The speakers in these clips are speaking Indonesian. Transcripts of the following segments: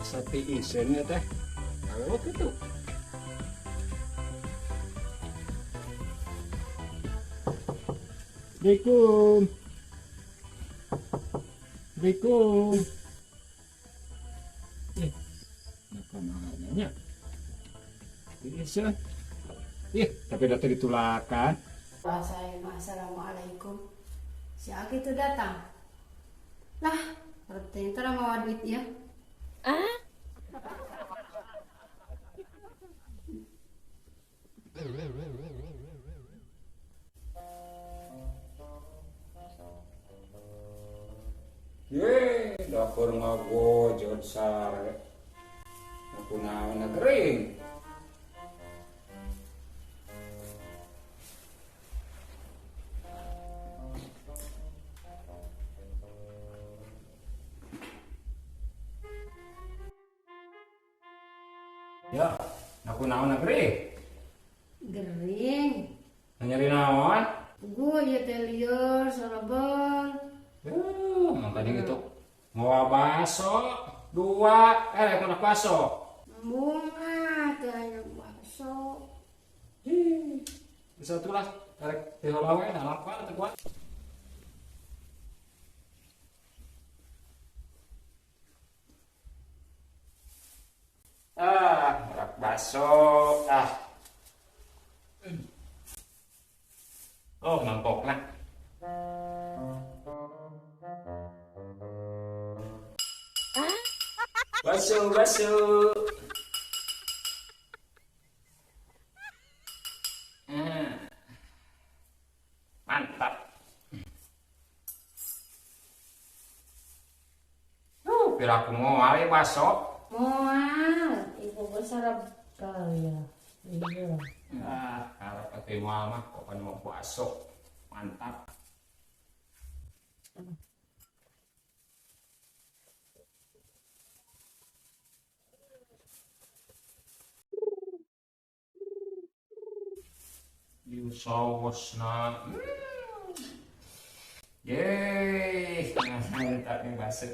Sate isen ya teh. Kalau gitu. Assalamualaikum. Assalamualaikum. Apa namanya? Isen. Tapi udah ditulakan. Assalamualaikum. Si Aki itu datang. Lah, ternyata mau duit ya. Dapur ngagojot sare. Aku naon kering. Ya, aku naon kering. Gering. Nyari naon? Gue ya telior, salabal. Makanya gitu. Mau bakso, 2, mana bakso? Bunga, tanya bakso. Bisa tulah, tarik di lawe, lapar atau kuat. Merak bakso, Oh, mangkok lah. Bakso. Mantap. Piraku mau ali bakso. Moal, ibu gue sarap kali ya. Iya. Harap pakai moal mah, kok kan mau bakso. Mantap. Sausna. Yeay, mantap nih bakso.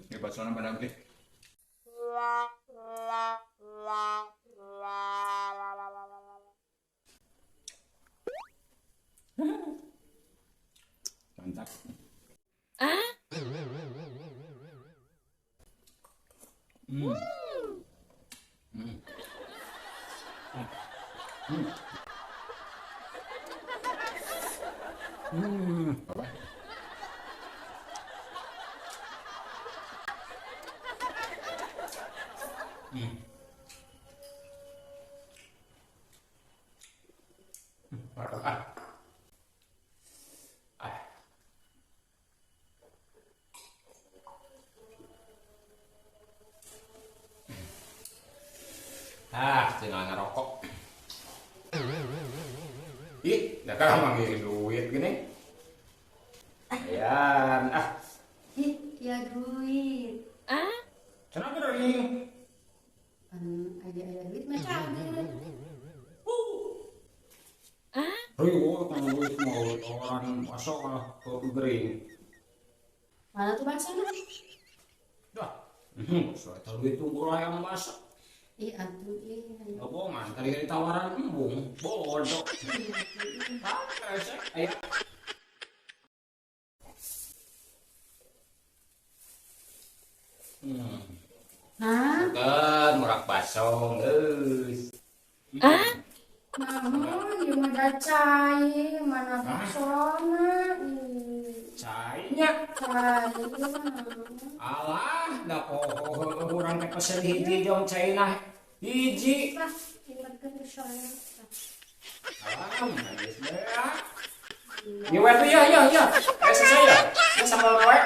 Ini bakso nambah lagi. Mantap. Apa? Tinggal ngerokok. Dah kan manggil duit gini. Ayan, Ya duit. Kenapa dari? Ada duit macam Ayo, kamu duit mau orang masuk ke gering. mana tuh bakso nah? Dah, soal duit tunggu lah yang masak. Aduh, iya. Bohongan, tadi tawaran embung, bodoh. Ayo. Bukan, merak basong, geus. Namun, gimana cai, mana baksona? Cainya. Alah, dah kok kurang teh pesen hiji dong China. Hiji. Lah, ingatkan ke saya. Alah, manis deh. Ya, ya. Selesai ya. Ini sambal kowe.